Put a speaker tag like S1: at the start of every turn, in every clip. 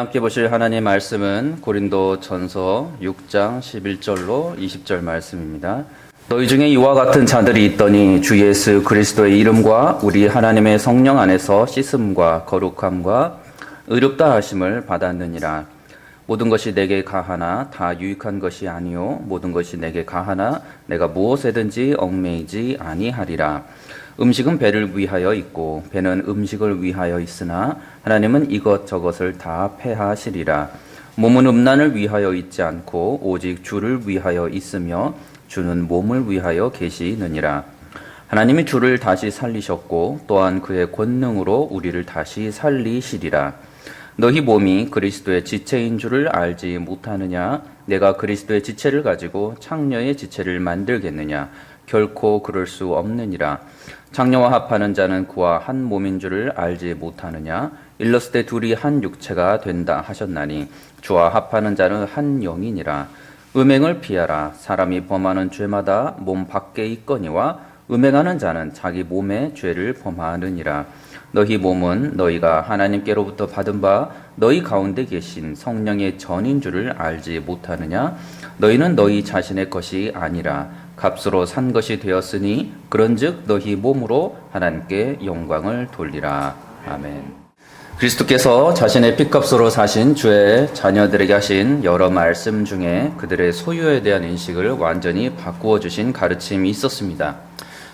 S1: 함께 보실 하나님의 말씀은 고린도전서 6장 11절로 20절 말씀입니다. 너희 중에 이와 같은 자들이 있더니 주 예수 그리스도의 이름과 우리 하나님의 성령 안에서 씻음과 거룩함과 의롭다 하심을 받았느니라. 모든 것이 내게 가하나 다 유익한 것이 아니요 모든 것이 내게 가하나 내가 무엇에든지 얽매이지 아니하리라. 음식은 배를 위하여 있고 배는 음식을 위하여 있으나 하나님은 이것저것을 다 패하시리라. 몸은 음란을 위하여 있지 않고 오직 주를 위하여 있으며 주는 몸을 위하여 계시느니라. 하나님이 주를 다시 살리셨고 또한 그의 권능으로 우리를 다시 살리시리라. 너희 몸이 그리스도의 지체인 줄을 알지 못하느냐? 내가 그리스도의 지체를 가지고 창녀의 지체를 만들겠느냐? 결코 그럴 수 없느니라. 창녀와 합하는 자는 그와 한 몸인 줄을 알지 못하느냐? 일렀을 때 둘이 한 육체가 된다 하셨나니 주와 합하는 자는 한 영이니라. 음행을 피하라. 사람이 범하는 죄마다 몸 밖에 있거니와 음행하는 자는 자기 몸에 죄를 범하느니라. 너희 몸은 너희가 하나님께로부터 받은 바 너희 가운데 계신 성령의 전인 줄을 알지 못하느냐? 너희는 너희 자신의 것이 아니라 값으로 산 것이 되었으니 그런즉 너희 몸으로 하나님께 영광을 돌리라. 아멘. 그리스도께서 자신의 피값으로 사신 주의 자녀들에게 하신 여러 말씀 중에 그들의 소유에 대한 인식을 완전히 바꾸어 주신 가르침이 있었습니다.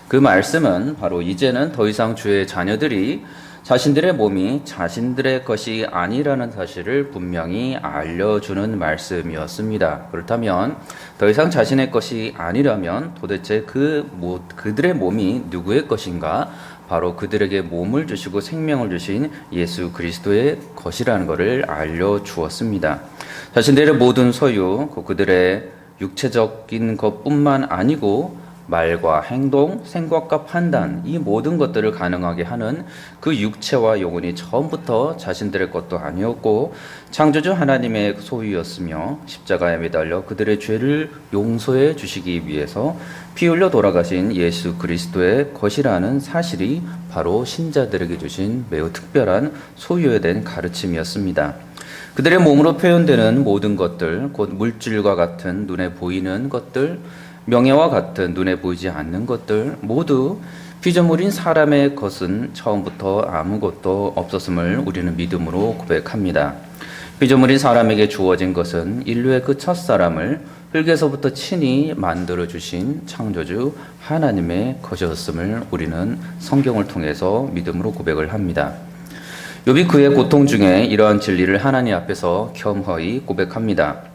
S1: 그 말씀은 바로 이제는 더 이상 주의 자녀들이 자신들의 몸이 자신들의 것이 아니라는 사실을 분명히 알려주는 말씀이었습니다. 그렇다면 더 이상 자신의 것이 아니라면 도대체 그들의 몸이 누구의 것인가? 바로 그들에게 몸을 주시고 생명을 주신 예수 그리스도의 것이라는 것을 알려주었습니다. 자신들의 모든 소유, 그들의 육체적인 것뿐만 아니고 말과 행동, 생각과 판단, 이 모든 것들을 가능하게 하는 그 육체와 영혼이 처음부터 자신들의 것도 아니었고 창조주 하나님의 소유였으며 십자가에 매달려 그들의 죄를 용서해 주시기 위해서 피 흘려 돌아가신 예수 그리스도의 것이라는 사실이 바로 신자들에게 주신 매우 특별한 소유에 대한 가르침이었습니다. 그들의 몸으로 표현되는 모든 것들, 곧 물질과 같은 눈에 보이는 것들, 명예와 같은 눈에 보이지 않는 것들 모두 피조물인 사람의 것은 처음부터 아무것도 없었음을 우리는 믿음으로 고백합니다. 피조물인 사람에게 주어진 것은 인류의 그 첫사람을 흙에서부터 친히 만들어주신 창조주 하나님의 것이었음을 우리는 성경을 통해서 믿음으로 고백을 합니다. 욥이 그의 고통 중에 이러한 진리를 하나님 앞에서 겸허히 고백합니다.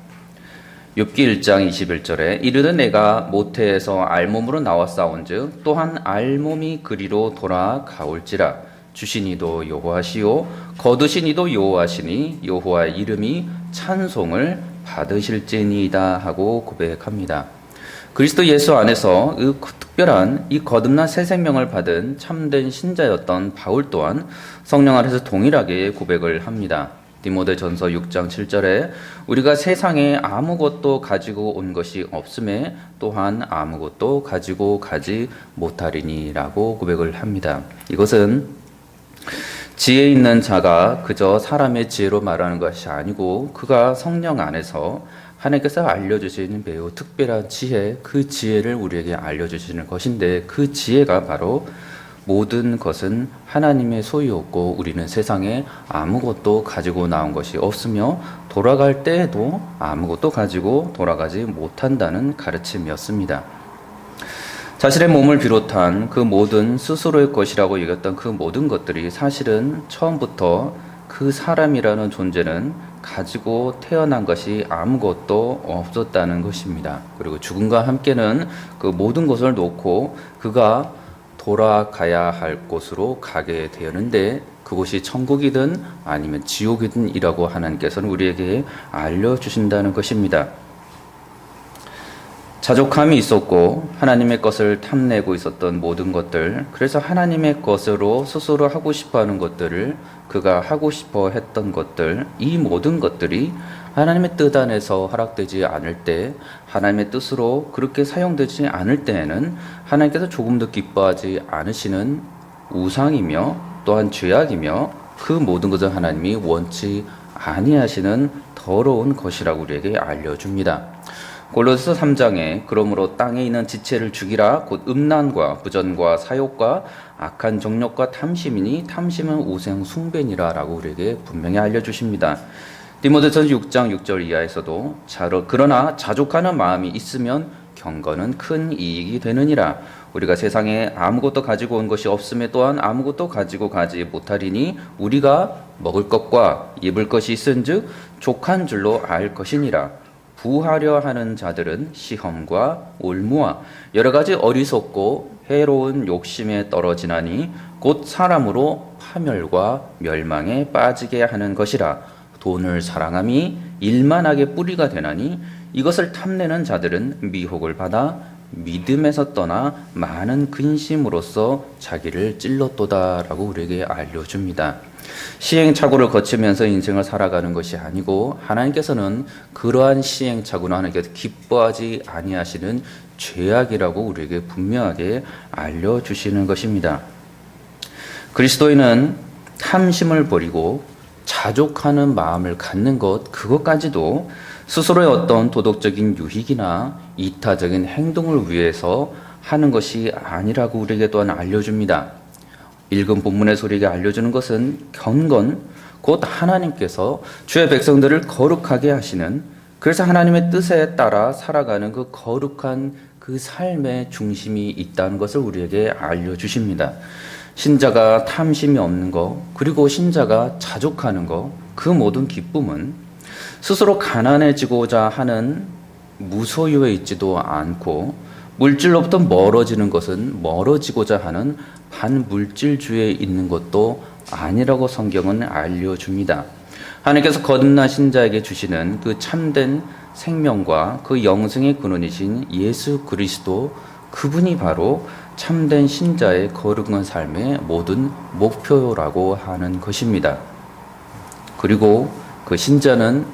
S1: 욥기 1장 21절에 이르되 내가 모태에서 알몸으로 나왔사온즉 또한 알몸이 그리로 돌아가올지라. 주신 이도 여호와시요 거두신 이도 여호와시니 여호와의 이름이 찬송을 받으실지니이다 하고 고백합니다. 그리스도 예수 안에서 그 특별한 이 거듭난 새 생명을 받은 참된 신자였던 바울 또한 성령 안에서 동일하게 고백을 합니다. 디모데전서 6장 7절에 우리가 세상에 아무것도 가지고 온 것이 없음에 또한 아무것도 가지고 가지 못하리니라고 고백을 합니다. 이것은 지혜 있는 자가 그저 사람의 지혜로 말하는 것이 아니고 그가 성령 안에서 하나님께서 알려주시는 매우 특별한 지혜, 그 지혜를 우리에게 알려주시는 것인데 그 지혜가 바로 모든 것은 하나님의 소유였고 우리는 세상에 아무것도 가지고 나온 것이 없으며 돌아갈 때에도 아무것도 가지고 돌아가지 못한다는 가르침이었습니다. 자신의 몸을 비롯한 그 모든 스스로의 것이라고 여겼던 그 모든 것들이 사실은 처음부터 그 사람이라는 존재는 가지고 태어난 것이 아무것도 없었다는 것입니다. 그리고 죽음과 함께는 그 모든 것을 놓고 그가 돌아가야 할 곳으로 가게 되었는데 그곳이 천국이든 아니면 지옥이든 이라고 하나님께서는 우리에게 알려주신다는 것입니다. 자족함이 있었고 하나님의 것을 탐내고 있었던 모든 것들, 그래서 하나님의 것으로 스스로 하고 싶어하는 것들을 그가 하고 싶어 했던 것들, 이 모든 것들이 하나님의 뜻 안에서 허락되지 않을 때, 하나님의 뜻으로 그렇게 사용되지 않을 때에는 하나님께서 조금도 기뻐하지 않으시는 우상이며 또한 죄악이며 그 모든 것을 하나님이 원치 아니하시는 더러운 것이라고 우리에게 알려줍니다. 골로새 3장에 그러므로 땅에 있는 지체를 죽이라 곧 음란과 부전과 사욕과 악한 정욕과 탐심이니 탐심은 우상 숭배니라 라고 우리에게 분명히 알려주십니다. 디모데전서 6장 6절 이하에서도 그러나 자족하는 마음이 있으면 경건은 큰 이익이 되느니라. 우리가 세상에 아무것도 가지고 온 것이 없음에 또한 아무것도 가지고 가지 못하리니 우리가 먹을 것과 입을 것이 있은즉 족한 줄로 알 것이니라. 부하려 하는 자들은 시험과 올무와 여러 가지 어리석고 해로운 욕심에 떨어지나니 곧 사람으로 파멸과 멸망에 빠지게 하는 것이라. 돈을 사랑함이 일만하게 뿌리가 되나니 이것을 탐내는 자들은 미혹을 받아 믿음에서 떠나 많은 근심으로써 자기를 찔렀도다라고 우리에게 알려줍니다. 시행착오를 거치면서 인생을 살아가는 것이 아니고 하나님께서는 그러한 시행착오는 하나님께서 기뻐하지 아니하시는 죄악이라고 우리에게 분명하게 알려주시는 것입니다. 그리스도인은 탐심을 버리고 자족하는 마음을 갖는 것, 그것까지도 스스로의 어떤 도덕적인 유익이나 이타적인 행동을 위해서 하는 것이 아니라고 우리에게 또한 알려줍니다. 읽은 본문의 소리에게 알려주는 것은 경건, 곧 하나님께서 주의 백성들을 거룩하게 하시는, 그래서 하나님의 뜻에 따라 살아가는 그 거룩한 그 삶의 중심이 있다는 것을 우리에게 알려주십니다. 신자가 탐심이 없는 것, 그리고 신자가 자족하는 것, 그 모든 기쁨은 스스로 가난해지고자 하는 무소유에 있지도 않고 물질로부터 멀어지는 것은 멀어지고자 하는 반물질주의에 있는 것도 아니라고 성경은 알려줍니다. 하나님께서 거듭난 신자에게 주시는 그 참된 생명과 그 영생의 근원이신 예수 그리스도, 그분이 바로 참된 신자의 거룩한 삶의 모든 목표라고 하는 것입니다. 그리고 그 신자는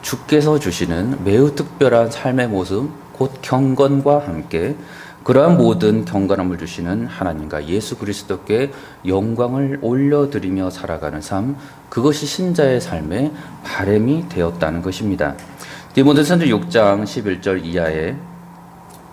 S1: 주께서 주시는 매우 특별한 삶의 모습, 곧 경건과 함께 그러한 모든 경건함을 주시는 하나님과 예수 그리스도께 영광을 올려드리며 살아가는 삶, 그것이 신자의 삶의 바람이 되었다는 것입니다. 디모데전서 6장 11절 이하에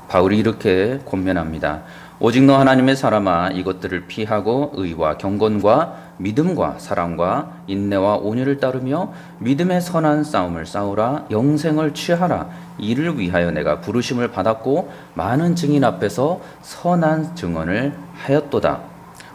S1: 바울이 이렇게 권면합니다. 오직 너 하나님의 사람아, 이것들을 피하고 의와 경건과 믿음과 사랑과 인내와 온유를 따르며 믿음의 선한 싸움을 싸우라. 영생을 취하라. 이를 위하여 내가 부르심을 받았고 많은 증인 앞에서 선한 증언을 하였도다.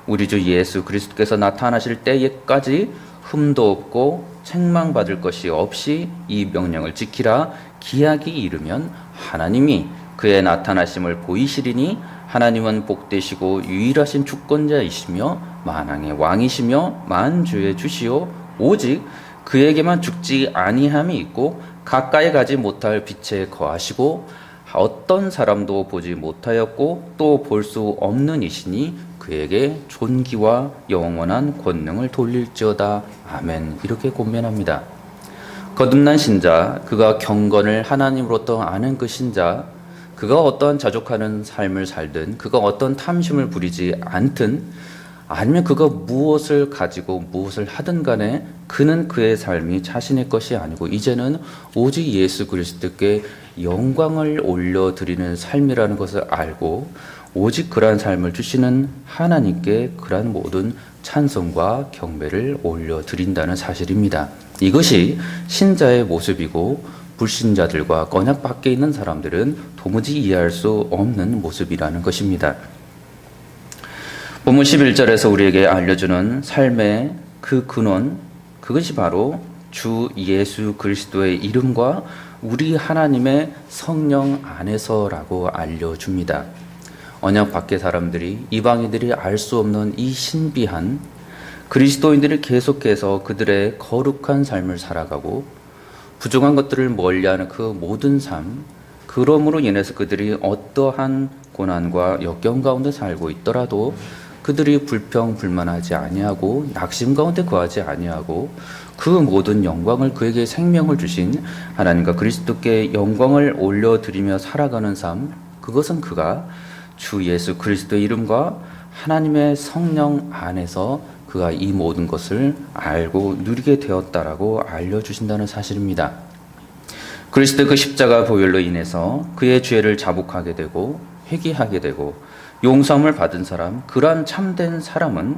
S1: 우리 주 예수 그리스도께서 나타나실 때에까지 흠도 없고 책망받을 것이 없이 이 명령을 지키라. 기약이 이르면 하나님이 그의 나타나심을 보이시리니 하나님은 복되시고 유일하신 주권자이시며 만왕의 왕이시며 만주의 주시오. 오직 그에게만 죽지 아니함이 있고 가까이 가지 못할 빛에 거하시고 어떤 사람도 보지 못하였고 또 볼 수 없는 이시니 그에게 존귀와 영원한 권능을 돌릴지어다. 아멘. 이렇게 권면합니다. 거듭난 신자, 그가 경건을 하나님으로부터 아는 그 신자, 그가 어떠한 자족하는 삶을 살든, 그가 어떤 탐심을 부리지 않든, 아니면 그가 무엇을 가지고 무엇을 하든 간에 그는 그의 삶이 자신의 것이 아니고 이제는 오직 예수 그리스도께 영광을 올려드리는 삶이라는 것을 알고 오직 그러한 삶을 주시는 하나님께 그러한 모든 찬송과 경배를 올려드린다는 사실입니다. 이것이 신자의 모습이고 불신자들과 언약 밖에 있는 사람들은 도무지 이해할 수 없는 모습이라는 것입니다. 본문 11절에서 우리에게 알려주는 삶의 그 근원, 그것이 바로 주 예수 그리스도의 이름과 우리 하나님의 성령 안에서라고 알려줍니다. 언약 밖의 사람들이, 이방인들이 알 수 없는 이 신비한 그리스도인들이 계속해서 그들의 거룩한 삶을 살아가고 부정한 것들을 멀리하는 그 모든 삶, 그러므로 인해서 그들이 어떠한 고난과 역경 가운데 살고 있더라도 그들이 불평불만하지 아니하고 낙심 가운데 거하지 아니하고 그 모든 영광을 그에게 생명을 주신 하나님과 그리스도께 영광을 올려드리며 살아가는 삶, 그것은 그가 주 예수 그리스도의 이름과 하나님의 성령 안에서 그가 이 모든 것을 알고 누리게 되었다라고 알려주신다는 사실입니다. 그리스도의 그 십자가 보혈로 인해서 그의 죄를 자복하게 되고 회개하게 되고 용서함을 받은 사람, 그러한 참된 사람은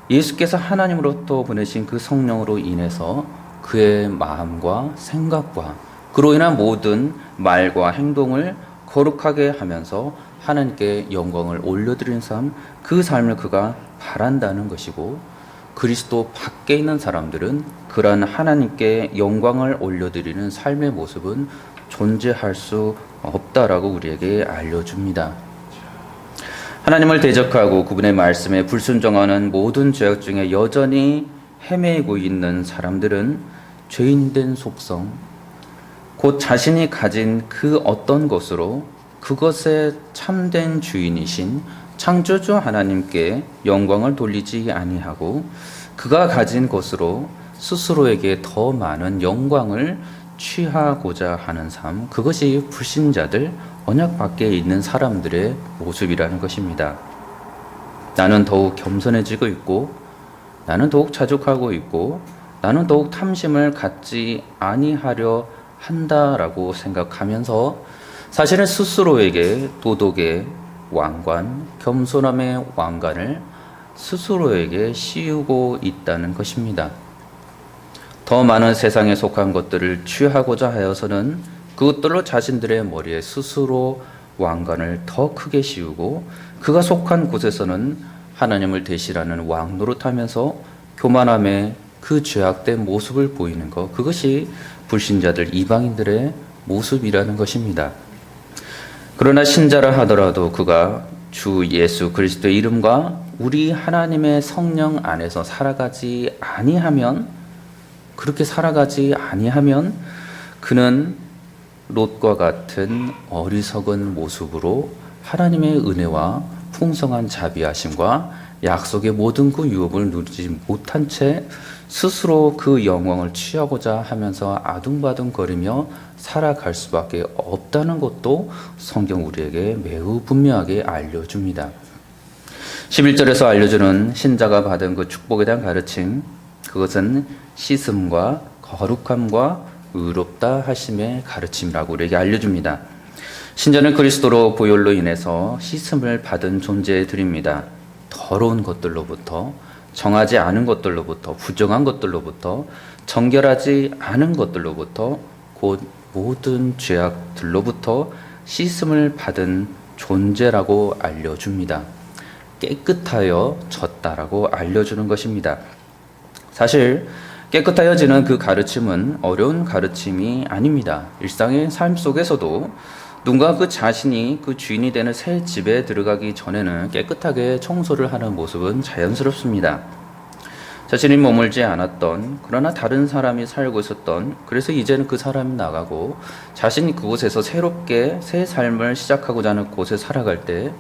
S1: 예수께서 하나님으로부터 보내신 그 성령으로 인해서 그의 마음과 생각과 그로 인한 모든 말과 행동을 거룩하게 하면서 하나님께 영광을 올려드리는 삶, 그 삶을 그가 바란다는 것이고, 그리스도 밖에 있는 사람들은 그러한 하나님께 영광을 올려드리는 삶의 모습은 존재할 수 없다라고 우리에게 알려줍니다. 하나님을 대적하고 그분의 말씀에 불순종하는 모든 죄악 중에 여전히 헤매고 있는 사람들은 죄인된 속성, 곧 자신이 가진 그 어떤 것으로 그것의 참된 주인이신 창조주 하나님께 영광을 돌리지 아니하고 그가 가진 것으로 스스로에게 더 많은 영광을 취하고자 하는 삶, 그것이 불신자들, 언약 밖에 있는 사람들의 모습이라는 것입니다. 나는 더욱 겸손해지고 있고, 나는 더욱 자족하고 있고, 나는 더욱 탐심을 갖지 아니하려 한다라고 생각하면서 사실은 스스로에게 도덕의 왕관, 겸손함의 왕관을 스스로에게 씌우고 있다는 것입니다. 더 많은 세상에 속한 것들을 취하고자 하여서는 그것들로 자신들의 머리에 스스로 왕관을 더 크게 씌우고, 그가 속한 곳에서는 하나님을 대신하는 왕 노릇하면서 교만함의 그 죄악된 모습을 보이는 것, 그것이 불신자들, 이방인들의 모습이라는 것입니다. 그러나 신자라 하더라도 그가 주 예수 그리스도의 이름과 우리 하나님의 성령 안에서 그렇게 살아가지 아니하면 그는 롯과 같은 어리석은 모습으로 하나님의 은혜와 풍성한 자비하심과 약속의 모든 그 유업을 누리지 못한 채 스스로 그 영광을 취하고자 하면서 아둥바둥거리며 살아갈 수밖에 없다는 것도 성경 우리에게 매우 분명하게 알려줍니다. 11절에서 알려주는 신자가 받은 그 축복에 대한 가르침, 그것은 씻음과 거룩함과 의롭다 하심의 가르침이라고 우리에게 알려줍니다. 신자는 그리스도로 보혈로 인해서 씻음을 받은 존재들입니다. 더러운 것들로부터, 정하지 않은 것들로부터, 부정한 것들로부터, 정결하지 않은 것들로부터, 곧 모든 죄악들로부터 씻음을 받은 존재라고 알려줍니다. 깨끗하여졌다라고 알려주는 것입니다. 사실 깨끗하여지는 그 가르침은 어려운 가르침이 아닙니다. 일상의 삶 속에서도 누군가 그 자신이 그 주인이 되는 새 집에 들어가기 전에는 깨끗하게 청소를 하는 모습은 자연스럽습니다. 자신이 머물지 않았던, 그러나 다른 사람이 살고 있었던, 그래서 이제는 그 사람이 나가고 자신이 그곳에서 새롭게 새 삶을 시작하고자 하는 곳에 살아갈 때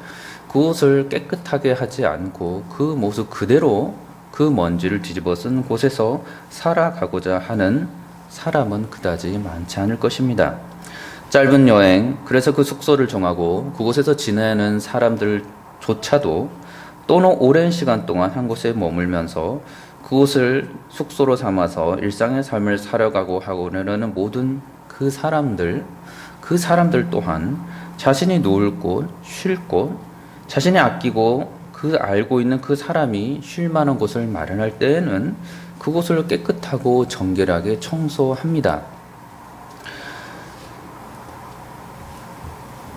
S1: 그곳을 깨끗하게 하지 않고 그 모습 그대로 그 먼지를 뒤집어 쓴 곳에서 살아가고자 하는 사람은 그다지 많지 않을 것입니다. 짧은 여행, 그래서 그 숙소를 정하고 그곳에서 지내는 사람들조차도 또는 오랜 시간 동안 한 곳에 머물면서 그곳을 숙소로 삼아서 일상의 삶을 살아가고 하고는 모든 그 사람들 또한 자신이 누울 곳, 쉴 곳, 자신이 아끼고 그 알고 있는 그 사람이 쉴 만한 곳을 마련할 때에는 그곳을 깨끗하고 정결하게 청소합니다.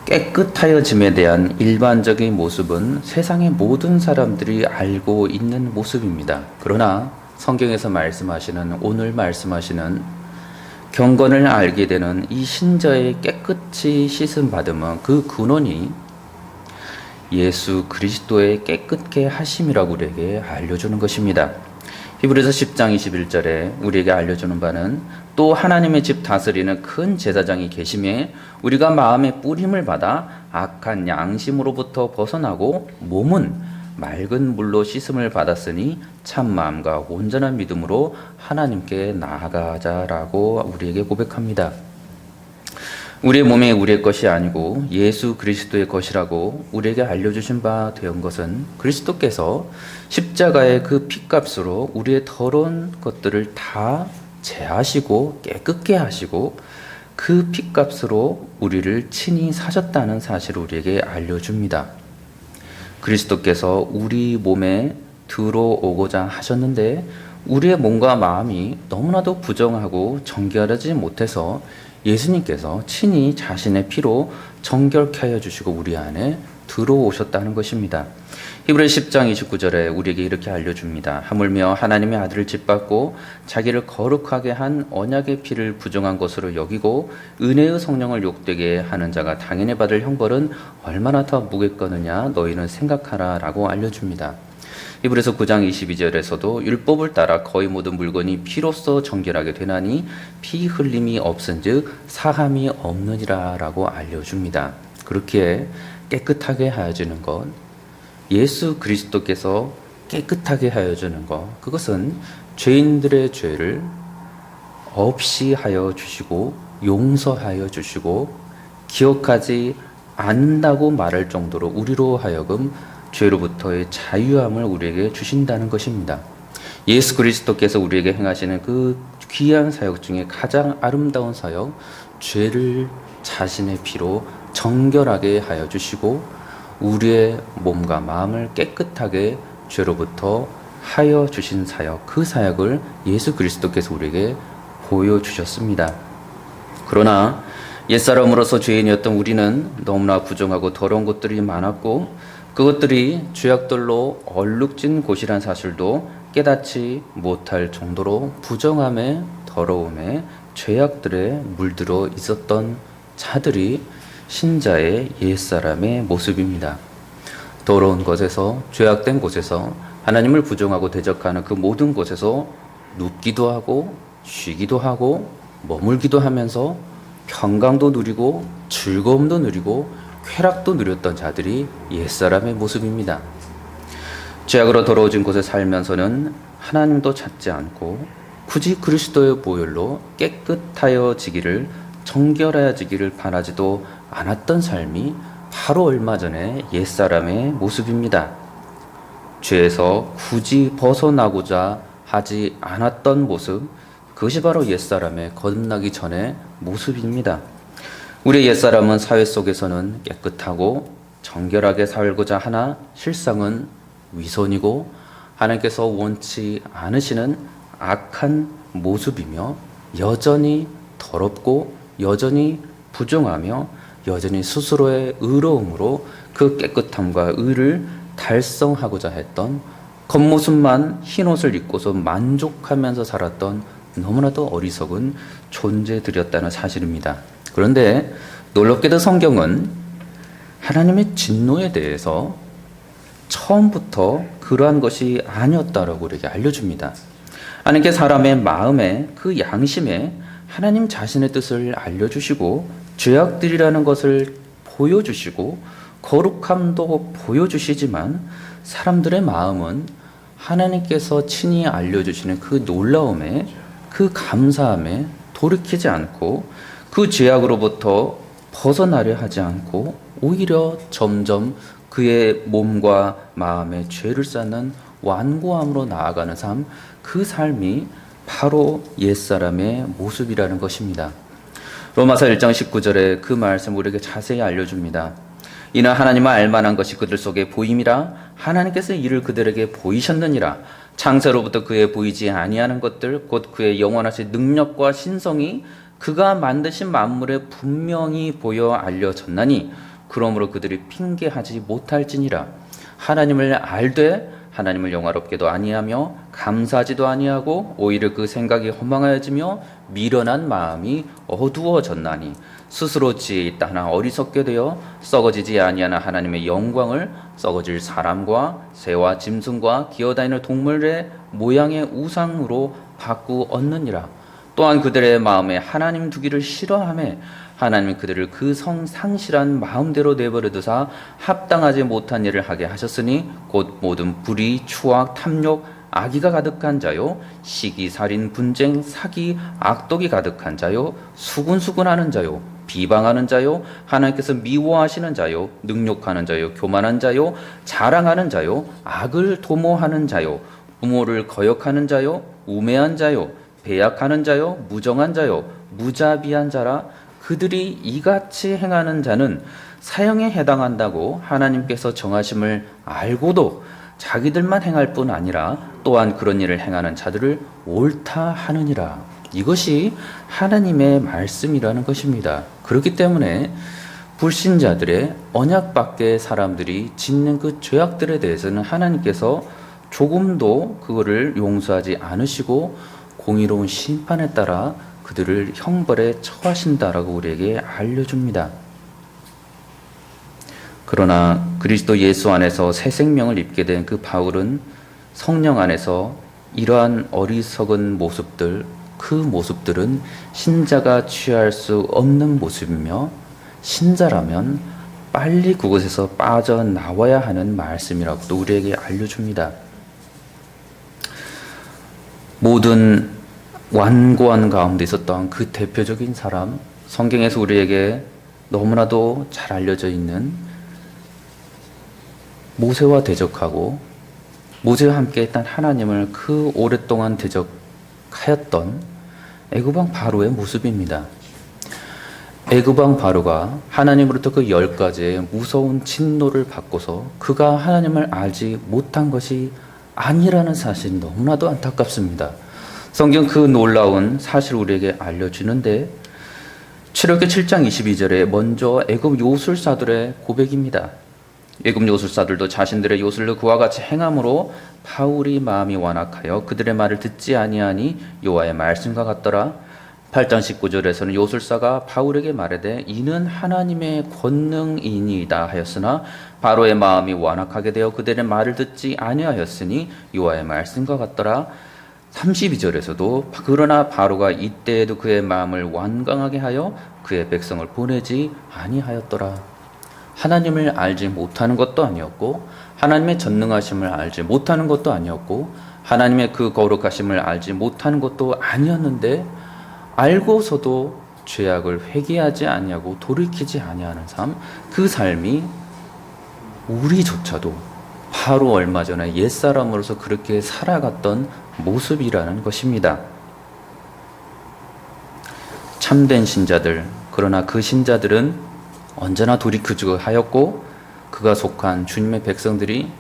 S1: 깨끗하여짐에 대한 일반적인 모습은 세상의 모든 사람들이 알고 있는 모습입니다. 그러나 성경에서 오늘 말씀하시는 경건을 알게 되는 이 신자의 깨끗이 씻음 받음은 그 근원이 예수 그리스도의 깨끗게 하심이라고 우리에게 알려주는 것입니다. 히브리서 10장 21절에 우리에게 알려주는 바는 또 하나님의 집 다스리는 큰 제사장이 계심에 우리가 마음의 뿌림을 받아 악한 양심으로부터 벗어나고 몸은 맑은 물로 씻음을 받았으니 참 마음과 온전한 믿음으로 하나님께 나아가자라고 우리에게 고백합니다. 우리의 몸이 우리의 것이 아니고 예수 그리스도의 것이라고 우리에게 알려주신 바 되온 것은 그리스도께서 십자가의 그 피값으로 우리의 더러운 것들을 다 제하시고 깨끗게 하시고 그 피값으로 우리를 친히 사셨다는 사실을 우리에게 알려줍니다. 그리스도께서 우리 몸에 들어오고자 하셨는데 우리의 몸과 마음이 너무나도 부정하고 정결하지 못해서 예수님께서 친히 자신의 피로 정결케 하여 주시고 우리 안에 들어오셨다는 것입니다. 히브리서 10장 29절에 우리에게 이렇게 알려줍니다. 하물며 하나님의 아들을 짓밟고 자기를 거룩하게 한 언약의 피를 부정한 것으로 여기고 은혜의 성령을 욕되게 하는 자가 당연히 받을 형벌은 얼마나 더 무겁거느냐 너희는 생각하라 라고 알려줍니다. 히브리서 9장 22절에서도 율법을 따라 거의 모든 물건이 피로써 정결하게 되나니 피 흘림이 없은즉 사함이 없느니라 라고 알려줍니다. 그렇기에 깨끗하게 하여지는 것, 예수 그리스도께서 깨끗하게 하여주는 것, 그것은 죄인들의 죄를 없이 하여 주시고 용서하여 주시고 기억하지 않는다고 말할 정도로 우리로 하여금 죄로부터의 자유함을 우리에게 주신다는 것입니다. 예수 그리스도께서 우리에게 행하시는 그 귀한 사역 중에 가장 아름다운 사역, 죄를 자신의 피로 정결하게 하여 주시고 우리의 몸과 마음을 깨끗하게 죄로부터 하여 주신 사역, 그 사역을 예수 그리스도께서 우리에게 보여주셨습니다. 그러나 옛사람으로서 죄인이었던 우리는 너무나 부정하고 더러운 것들이 많았고 그것들이 죄악들로 얼룩진 곳이란 사실도 깨닫지 못할 정도로 부정함에 더러움에 죄악들에 물들어 있었던 자들이 신자의 옛사람의 모습입니다. 더러운 곳에서 죄악된 곳에서 하나님을 부정하고 대적하는 그 모든 곳에서 눕기도 하고 쉬기도 하고 머물기도 하면서 평강도 누리고 즐거움도 누리고 쾌락도 누렸던 자들이 옛사람의 모습입니다. 죄악으로 더러워진 곳에 살면서는 하나님도 찾지 않고 굳이 그리스도의 보혈로 깨끗하여지기를 정결하여지기를 바라지도 않았던 삶이 바로 얼마 전에 옛사람의 모습입니다. 죄에서 굳이 벗어나고자 하지 않았던 모습, 그것이 바로 옛사람의 거듭나기 전의 모습입니다. 우리의 옛사람은 사회 속에서는 깨끗하고 정결하게 살고자 하나 실상은 위선이고 하나님께서 원치 않으시는 악한 모습이며 여전히 더럽고 여전히 부정하며 여전히 스스로의 의로움으로 그 깨끗함과 의를 달성하고자 했던 겉모습만 흰옷을 입고서 만족하면서 살았던 너무나도 어리석은 존재들이었다는 사실입니다. 그런데 놀랍게도 성경은 하나님의 진노에 대해서 처음부터 그러한 것이 아니었다라고 우리에게 알려줍니다. 하나님께 사람의 마음에 그 양심에 하나님 자신의 뜻을 알려주시고 죄악들이라는 것을 보여주시고 거룩함도 보여주시지만 사람들의 마음은 하나님께서 친히 알려주시는 그 놀라움에 그 감사함에 돌이키지 않고 그 죄악으로부터 벗어나려 하지 않고 오히려 점점 그의 몸과 마음에 죄를 쌓는 완고함으로 나아가는 삶, 그 삶이 바로 옛사람의 모습이라는 것입니다. 로마서 1장 19절에 그 말씀 우리에게 자세히 알려줍니다. 이는 하나님을 알만한 것이 그들 속에 보임이라 하나님께서 이를 그들에게 보이셨느니라. 창세로부터 그에 보이지 아니하는 것들 곧 그의 영원하신 능력과 신성이 그가 만드신 만물에 분명히 보여 알려졌나니 그러므로 그들이 핑계하지 못할지니라. 하나님을 알되 하나님을 영화롭게도 아니하며 감사하지도 아니하고 오히려 그 생각이 허망하여지며 미련한 마음이 어두워졌나니 스스로 지혜 있다 하나 어리석게 되어 썩어지지 아니하나 하나님의 영광을 썩어질 사람과 새와 짐승과 기어다니는 동물의 모양의 우상으로 바꾸었느니라. 또한 그들의 마음에 하나님 두기를 싫어하며 하나님이 그들을 그 성상실한 마음대로 내버려 두사 합당하지 못한 일을 하게 하셨으니 곧 모든 불의, 추악, 탐욕, 악의가 가득한 자요 시기, 살인, 분쟁, 사기, 악독이 가득한 자요 수군수군하는 자요 비방하는 자요, 하나님께서 미워하시는 자요, 능욕하는 자요, 교만한 자요, 자랑하는 자요, 악을 도모하는 자요, 부모를 거역하는 자요, 우매한 자요, 배약하는 자요, 무정한 자요, 무자비한 자라. 그들이 이같이 행하는 자는 사형에 해당한다고 하나님께서 정하심을 알고도 자기들만 행할 뿐 아니라 또한 그런 일을 행하는 자들을 옳다 하느니라. 이것이 하나님의 말씀이라는 것입니다. 그렇기 때문에 불신자들의 언약 밖의 사람들이 짓는 그 죄악들에 대해서는 하나님께서 조금도 그거를 용서하지 않으시고 공의로운 심판에 따라 그들을 형벌에 처하신다라고 우리에게 알려줍니다. 그러나 그리스도 예수 안에서 새 생명을 입게 된 그 바울은 성령 안에서 이러한 어리석은 모습들, 그 모습들은 신자가 취할 수 없는 모습이며 신자라면 빨리 그곳에서 빠져나와야 하는 말씀이라고도 우리에게 알려줍니다. 모든 완고한 가운데 있었던 그 대표적인 사람, 성경에서 우리에게 너무나도 잘 알려져 있는 모세와 대적하고 모세와 함께 했던 하나님을 그 오랫동안 대적하였던 애굽왕 바로의 모습입니다. 애굽왕 바로가 하나님으로부터 그 10가지의 무서운 진노를 받고서 그가 하나님을 알지 못한 것이 아니라는 사실이 너무나도 안타깝습니다. 성경 그 놀라운 사실을 우리에게 알려주는데 출애굽기 7장 22절에 먼저 애굽 요술사들의 고백입니다. 애굽 요술사들도 자신들의 요술로 그와 같이 행함으로 바울이 마음이 완악하여 그들의 말을 듣지 아니하니 여호와의 말씀과 같더라. 8장 19절에서는 요술사가 바울에게 말하되 이는 하나님의 권능이니이다 하였으나 바로의 마음이 완악하게 되어 그들의 말을 듣지 아니하였으니 여호와의 말씀과 같더라. 32절에서도 그러나 바로가 이때에도 그의 마음을 완강하게 하여 그의 백성을 보내지 아니하였더라. 하나님을 알지 못하는 것도 아니었고 하나님의 전능하심을 알지 못하는 것도 아니었고 하나님의 그 거룩하심을 알지 못하는 것도 아니었는데 알고서도 죄악을 회개하지 아니하고 돌이키지 아니하는 삶, 그 삶이 우리조차도 바로 얼마 전에 옛사람으로서 그렇게 살아갔던 모습이라는 것입니다. 참된 신자들, 그러나 그 신자들은 언제나 돌이키지 하였고 그가 속한 주님의 백성들이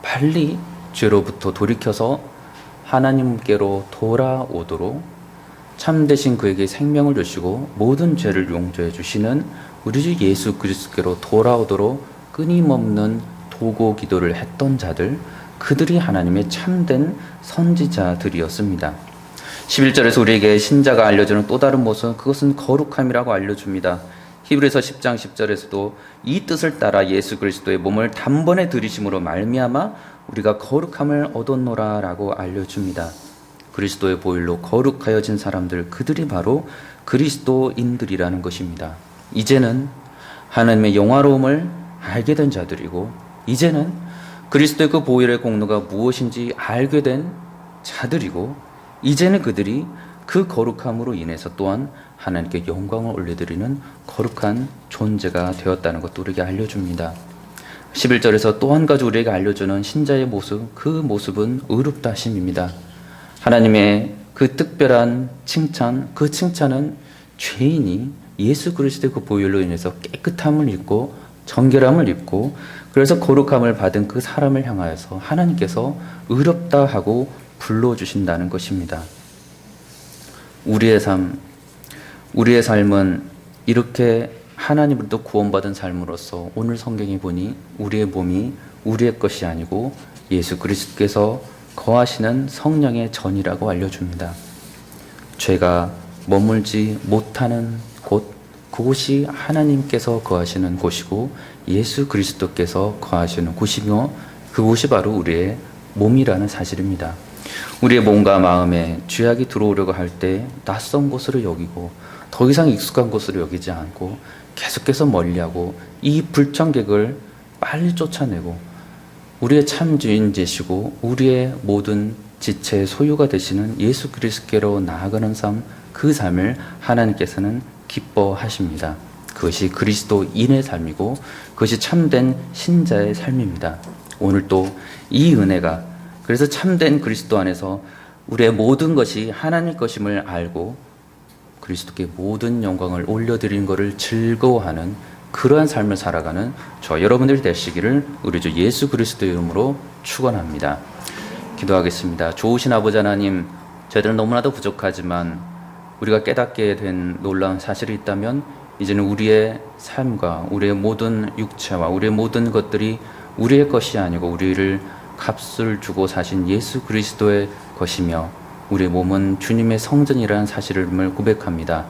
S1: 빨리 죄로부터 돌이켜서 하나님께로 돌아오도록 참되신 그에게 생명을 주시고 모든 죄를 용서해 주시는 우리 주 예수 그리스도께로 돌아오도록 끊임없는 도고 기도를 했던 자들, 그들이 하나님의 참된 선지자들이었습니다. 11절에서 우리에게 신자가 알려주는 또 다른 모습, 그것은 거룩함이라고 알려줍니다. 히브리서 10장 10절에서도 이 뜻을 따라 예수 그리스도의 몸을 단번에 들이심으로 말미암아 우리가 거룩함을 얻었노라 라고 알려줍니다. 그리스도의 보혈로 거룩하여진 사람들, 그들이 바로 그리스도인들이라는 것입니다. 이제는 하나님의 영화로움을 알게 된 자들이고 이제는 그리스도의 그 보혈의 공로가 무엇인지 알게 된 자들이고 이제는 그들이 그 거룩함으로 인해서 또한 하나님께 영광을 올려드리는 거룩한 존재가 되었다는 것도 우리에게 알려줍니다. 11절에서 또 한 가지 우리에게 알려주는 신자의 모습, 그 모습은 의롭다 하심입니다. 하나님의 그 특별한 칭찬, 그 칭찬은 죄인이 예수 그리스도의 그 보혈로 인해서 깨끗함을 입고 정결함을 입고 그래서 거룩함을 받은 그 사람을 향하여서 하나님께서 의롭다 하고 불러주신다는 것입니다. 우리의 삶은 이렇게 하나님으로부터 구원받은 삶으로서 오늘 성경에 보니 우리의 몸이 우리의 것이 아니고 예수 그리스도께서 거하시는 성령의 전이라고 알려줍니다. 죄가 머물지 못하는 곳, 그곳이 하나님께서 거하시는 곳이고 예수 그리스도께서 거하시는 곳이며 그곳이 바로 우리의 몸이라는 사실입니다. 우리의 몸과 마음에 죄악이 들어오려고 할 때 낯선 곳으로 여기고 더 이상 익숙한 곳으로 여기지 않고 계속해서 멀리하고 이 불청객을 빨리 쫓아내고 우리의 참주인 되시고 우리의 모든 지체의 소유가 되시는 예수 그리스도께로 나아가는 삶, 그 삶을 하나님께서는 기뻐하십니다. 그것이 그리스도인의 삶이고 그것이 참된 신자의 삶입니다. 오늘 또 이 은혜가 그래서 참된 그리스도 안에서 우리의 모든 것이 하나님 것임을 알고 그리스도께 모든 영광을 올려드리는 것을 즐거워하는 그러한 삶을 살아가는 저 여러분들이 되시기를 우리 주 예수 그리스도 이름으로 축원합니다. 기도하겠습니다. 좋으신 아버지 하나님, 저희들은 너무나도 부족하지만 우리가 깨닫게 된 놀라운 사실이 있다면 이제는 우리의 삶과 우리의 모든 육체와 우리의 모든 것들이 우리의 것이 아니고 우리를 값을 주고 사신 예수 그리스도의 것이며 우리의 몸은 주님의 성전이라는 사실을 고백합니다.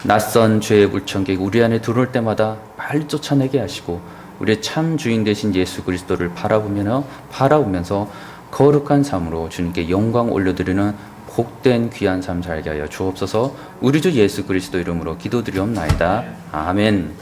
S1: 낯선 죄의 불청객 우리 안에 들어올 때마다 빨리 쫓아내게 하시고 우리의 참 주인 되신 예수 그리스도를 바라보면서 거룩한 삶으로 주님께 영광 올려드리는 복된 귀한 삶 살게 하여 주옵소서. 우리 주 예수 그리스도 이름으로 기도드리옵나이다. 아멘.